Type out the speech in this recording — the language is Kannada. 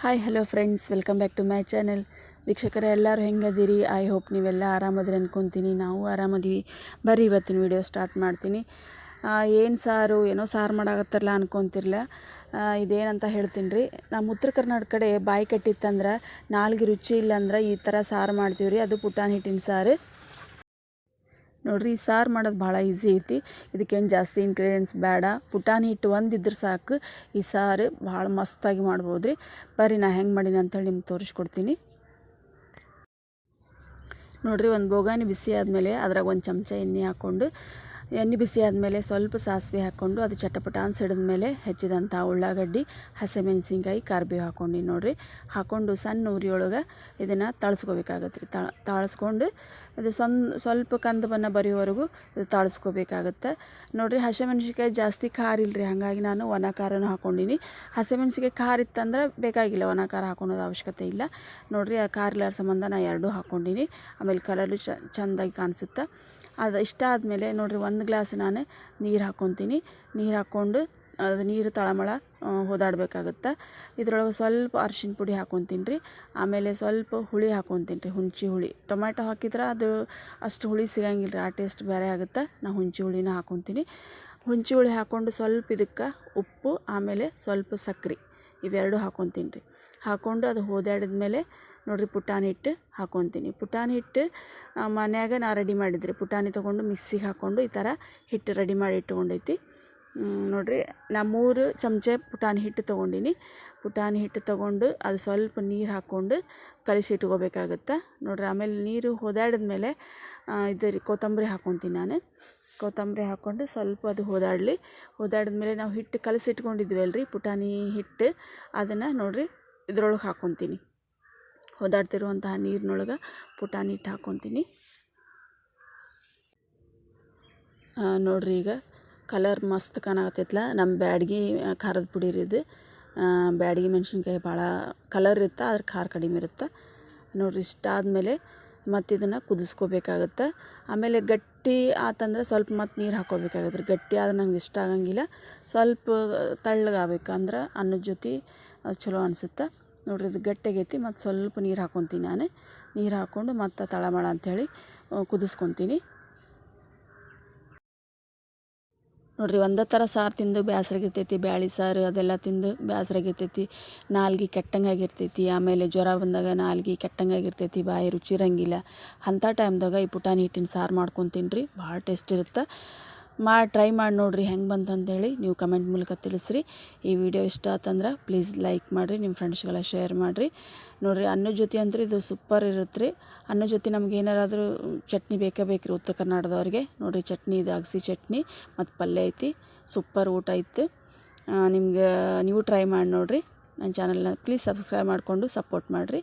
Hi hello friends, welcome back to my channel. ವೀಕ್ಷಕರೇ, ಎಲ್ಲರೂ ಹೆಂಗದಿರಿ? ಐ ಹೋಪ್ ನೀವೆಲ್ಲ ಆರಾಮದ್ರಿ ಅನ್ಕೊತೀನಿ. ನಾವು ಆರಾಮದೀವಿ. ಬರ್ರಿ ಇವತ್ತಿನ ವಿಡಿಯೋ ಸ್ಟಾರ್ಟ್ ಮಾಡ್ತೀನಿ. ಏನು ಸಾರು ಏನೋ ಸಾರು ಮಾಡಾಕತ್ತಾರಲ್ಲ ಅನ್ಕೊತಿರ್ಲ. ಇದೇನಂತ ಹೇಳ್ತೀನಿ ರೀ. ನಮ್ಮ ಉತ್ತರ ಕರ್ನಾಟಕ ಕಡೆ ಬಾಯಿ ಕಟ್ಟಿತ್ತಂದ್ರೆ, ನಾಲ್ಗೆ ರುಚಿ ಇಲ್ಲಂದ್ರೆ ಈ ಥರ ಸಾರು ಮಾಡ್ತೀವಿ ರೀ. ಅದು ಪುಟಾಣಿ ಹಿಟ್ಟಿನ ಸಾರು ನೋಡ್ರಿ. ಈ ಸಾರು ಮಾಡೋದು ಭಾಳ ಈಸಿ ಐತಿ. ಇದಕ್ಕೇನು ಜಾಸ್ತಿ ಇಂಗ್ರೀಡಿಯೆಂಟ್ಸ್ ಬೇಡ. ಪುಟಾಣಿ ಹಿಟ್ಟು ಒಂದಿದ್ರೆ ಸಾಕು. ಈ ಸಾರು ಭಾಳ ಮಸ್ತಾಗಿ ಮಾಡ್ಬೋದು ರೀ. ಬರ್ರಿ ನಾ ಹೆಂಗೆ ಮಾಡೀನಿ ಅಂತೇಳಿ ನಿಮ್ಗೆ ತೋರಿಸ್ಕೊಡ್ತೀನಿ ನೋಡ್ರಿ. ಒಂದು ಬೋಗಾನಿ ಬಿಸಿ ಆದಮೇಲೆ ಅದ್ರಾಗ ಒಂದು ಚಮಚ ಎಣ್ಣೆ ಹಾಕ್ಕೊಂಡು, ಎಣ್ಣೆ ಬಿಸಿ ಆದಮೇಲೆ ಸ್ವಲ್ಪ ಸಾಸಿವೆ ಹಾಕ್ಕೊಂಡು, ಅದು ಚಟಪಟ ಅನ್ಸಿಡಿದ ಮೇಲೆ ಹೆಚ್ಚಿದಂಥ ಉಳ್ಳಾಗಡ್ಡಿ, ಹಸಿಮೆಣಸಿನ್ಕಾಯಿ, ಕರಿಬೇವು ಹಾಕ್ಕೊಂಡು ನೋಡ್ರಿ. ಹಾಕ್ಕೊಂಡು ಸಣ್ಣ ಉರಿಯೊಳಗೆ ಇದನ್ನು ತಾಳಿಸ್ಕೋಬೇಕಾಗತ್ತೆ ರೀ. ತಾಳಿಸ್ಕೊಂಡು ಅದು ಸ್ವಲ್ಪ ಕಂದು ಬಣ್ಣ ಬರೆಯೋವರೆಗೂ ಇದು ತಾಳಿಸ್ಕೋಬೇಕಾಗತ್ತೆ ನೋಡ್ರಿ. ಹಸಿಮೆಣ್ಸಿನ್ಕಾಯಿ ಜಾಸ್ತಿ ಖಾರ ಇಲ್ಲರಿ, ಹಾಗಾಗಿ ನಾನು ಒಣ ಖಾರನೂ ಹಾಕ್ಕೊಂಡಿನಿ. ಹಸಿಮೆಣ್ಸಿನ್ಕಾಯಿ ಖಾರ ಇತ್ತಂದ್ರೆ ಬೇಕಾಗಿಲ್ಲ, ಒಣ ಖಾರ ಹಾಕೊಳೋದು ಅವಶ್ಯಕತೆ ಇಲ್ಲ ನೋಡ್ರಿ. ಆ ಖಾರ ಇಲ್ಲಾರ ಸಂಬಂಧ ನಾನು ಎರಡೂ ಹಾಕ್ಕೊಂಡಿನಿ. ಆಮೇಲೆ ಕಲರು ಚೆಂದಾಗಿ ಕಾಣಿಸುತ್ತೆ. ಅದು ಇಷ್ಟ ಆದಮೇಲೆ ನೋಡಿರಿ, ಒಂದು ಗ್ಲಾಸ್ ನಾನು ನೀರು ಹಾಕ್ಕೊತೀನಿ. ನೀರು ಹಾಕ್ಕೊಂಡು ಅದು ನೀರು ತಳಮಳ ಹೋದಾಡಬೇಕಾಗತ್ತೆ. ಇದ್ರೊಳಗೆ ಸ್ವಲ್ಪ ಅರಿಶಿನ ಪುಡಿ ಹಾಕ್ಕೊತೀನಿ ರೀ. ಆಮೇಲೆ ಸ್ವಲ್ಪ ಹುಳಿ ಹಾಕ್ಕೊತೀನಿ ರೀ, ಹುಣಸೆ ಹುಳಿ. ಟೊಮ್ಯಾಟೊ ಹಾಕಿದ್ರೆ ಅದು ಅಷ್ಟು ಹುಳಿ ಸಿಗಂಗಿಲ್ಲ ರೀ, ಆ ಟೇಸ್ಟ್ ಬೇರೆ ಆಗುತ್ತೆ. ನಾನು ಹುಣಸೆ ಹುಳಿನ ಹಾಕ್ಕೊತೀನಿ. ಹುಣಸೆ ಹುಳಿ ಹಾಕ್ಕೊಂಡು ಸ್ವಲ್ಪ ಇದಕ್ಕೆ ಉಪ್ಪು, ಆಮೇಲೆ ಸ್ವಲ್ಪ ಸಕ್ಕರೆ, ಇವೆರಡು ಹಾಕ್ಕೊತೀನಿ ರೀ. ಹಾಕ್ಕೊಂಡು ಅದು ಹೋದಾಡಿದ ಮೇಲೆ ನೋಡಿರಿ, ಪುಟಾಣಿ ಹಿಟ್ಟು ಹಾಕ್ಕೊತೀನಿ. ಪುಟಾಣಿ ಹಿಟ್ಟು ಮನ್ಯಾಗ ನಾ ರೆಡಿ ಮಾಡಿದ್ರಿ. ಪುಟಾಣಿ ತೊಗೊಂಡು ಮಿಕ್ಸಿಗೆ ಹಾಕ್ಕೊಂಡು ಈ ಥರ ಹಿಟ್ಟು ರೆಡಿ ಮಾಡಿ ಇಟ್ಕೊಂಡೈತಿ ನೋಡಿರಿ. ನಾ 3 ಚಮಚ ಪುಟಾಣಿ ಹಿಟ್ಟು ತೊಗೊಂಡಿನಿ. ಪುಟಾಣಿ ಹಿಟ್ಟು ತೊಗೊಂಡು ಅದು ಸ್ವಲ್ಪ ನೀರು ಹಾಕ್ಕೊಂಡು ಕಲಿಸಿ ಇಟ್ಕೋಬೇಕಾಗತ್ತೆ ನೋಡಿರಿ. ಆಮೇಲೆ ನೀರು ಹೋದಾಡಿದ ಮೇಲೆ ಇದು ರೀ, ಕೊತ್ತಂಬರಿ ಹಾಕ್ಕೊತೀನಿ ನಾನು. ಕೊತ್ತಂಬರಿ ಹಾಕ್ಕೊಂಡು ಸ್ವಲ್ಪ ಅದು ಹೋದಾಡಿದ್ಮೇಲೆ ನಾವು ಹಿಟ್ಟು ಕಲಸಿಟ್ಕೊಂಡಿದ್ವಲ್ರಿ, ಪುಟಾಣಿ ಹಿಟ್ಟು, ಅದನ್ನು ನೋಡಿರಿ ಇದ್ರೊಳಗೆ ಹಾಕ್ಕೊತೀನಿ. ಹೋದಾಡ್ತಿರುವಂತಹ ನೀರಿನೊಳಗೆ ಪುಟಾಣಿ ಹಿಟ್ಟು ಹಾಕ್ಕೊತೀನಿ ನೋಡಿರಿ. ಈಗ ಕಲರ್ ಮಸ್ತ್ ಕಾಣಕತ್ತೈತ್ಲ. ನಮ್ಮ ಬ್ಯಾಡಗಿ ಖಾರದ ಪುಡಿ ಇದು. ಬ್ಯಾಡಗಿ ಮೆಣಸಿನ್ಕಾಯಿ ಭಾಳ ಕಲರ್ ಇರುತ್ತೆ, ಅದ್ರ ಖಾರ ಕಡಿಮೆ ಇರುತ್ತೆ ನೋಡಿರಿ. ಇಷ್ಟ ಆದಮೇಲೆ ಮತ್ತು ಇದನ್ನು ಕುದಿಸ್ಕೋಬೇಕಾಗತ್ತೆ. ಆಮೇಲೆ ಗಟ್ಟಿ ಆತಂದ್ರೆ ಸ್ವಲ್ಪ ಮತ್ತು ನೀರು ಹಾಕ್ಕೋಬೇಕಾಗತ್ತೆ ರೀ. ಗಟ್ಟಿ ಆದ್ರೆ ನಂಗೆ ಇಷ್ಟ ಆಗಂಗಿಲ್ಲ. ಸ್ವಲ್ಪ ತಳ್ಳಗಾಗಬೇಕು ಅಂದ್ರೆ ಅನ್ನದ ಜೊತೆ ಅದು ಚಲೋ ಅನಿಸುತ್ತೆ ನೋಡಿರಿ. ಇದು ಗಟ್ಟಿಗೈತಿ. ಮತ್ತು ಸ್ವಲ್ಪ ನೀರು ಹಾಕ್ಕೊತೀನಿ ನಾನು. ನೀರು ಹಾಕ್ಕೊಂಡು ಮತ್ತು ತಳಮಳ ಅಂಥೇಳಿ ಕುದಿಸ್ಕೊತೀನಿ ನೋಡಿರಿ. ಒಂದೇ ಥರ ಸಾರು ತಿಂದು ಬೇಸರಾಗಿರ್ತೈತಿ. ಬ್ಯಾಳೆ ಸಾರು ಅದೆಲ್ಲ ತಿಂದು ಬೇಸರಾಗಿರ್ತೈತಿ. ನಾಲ್ಗೆ ಕೆಟ್ಟಂಗೆ ಆಗಿರ್ತೈತಿ. ಆಮೇಲೆ ಜ್ವರ ಬಂದಾಗ ನಾಲ್ಗೆ ಕೆಟ್ಟಂಗೆ ಆಗಿರ್ತೈತಿ, ಬಾಯಿ ರುಚಿ ಇರಂಗಿಲ್ಲ. ಅಂಥ ಟೈಮ್ದಾಗ ಈ ಪುಟಾಣಿ ಹಿಟ್ಟಿನ ಸಾರು ಮಾಡ್ಕೊತೀನಿ ರೀ. ಭಾಳ ಟೇಸ್ಟ್ ಇರುತ್ತೆ. ಟ್ರೈ ಮಾಡಿ ನೋಡಿರಿ ಹೆಂಗೆ ಬಂತಂತೇಳಿ ನೀವು ಕಮೆಂಟ್ ಮೂಲಕ ತಿಳಿಸ್ರಿ. ಈ ವಿಡಿಯೋ ಇಷ್ಟ ಆತಂದ್ರೆ ಪ್ಲೀಸ್ ಲೈಕ್ ಮಾಡಿರಿ, ನಿಮ್ಮ ಫ್ರೆಂಡ್ಸ್ಗೆಲ್ಲ ಶೇರ್ ಮಾಡಿರಿ ನೋಡಿರಿ. ಅನ್ನದ ಜೊತೆ ಅಂತೂ ಇದು ಸೂಪರ್ ಇರುತ್ತೆ ರೀ. ಅನ್ನದ ಜೊತೆ ನಮ್ಗೆ ಏನಾರಾದರೂ ಚಟ್ನಿ ಬೇಕೇ ಬೇಕು ರೀ ಉತ್ತರ ಕರ್ನಾಟಕದವ್ರಿಗೆ ನೋಡಿರಿ. ಚಟ್ನಿ ಇದು ಅಗಸಿ ಚಟ್ನಿ ಮತ್ತು ಪಲ್ಯ ಐತಿ. ಸೂಪರ್ ಊಟ ಇತ್ತು. ನಿಮ್ಗೆ ನೀವು ಟ್ರೈ ಮಾಡಿ ನೋಡಿರಿ. ನನ್ನ ಚಾನಲ್ನ ಪ್ಲೀಸ್ ಸಬ್ಸ್ಕ್ರೈಬ್ ಮಾಡಿಕೊಂಡು ಸಪೋರ್ಟ್ ಮಾಡಿರಿ.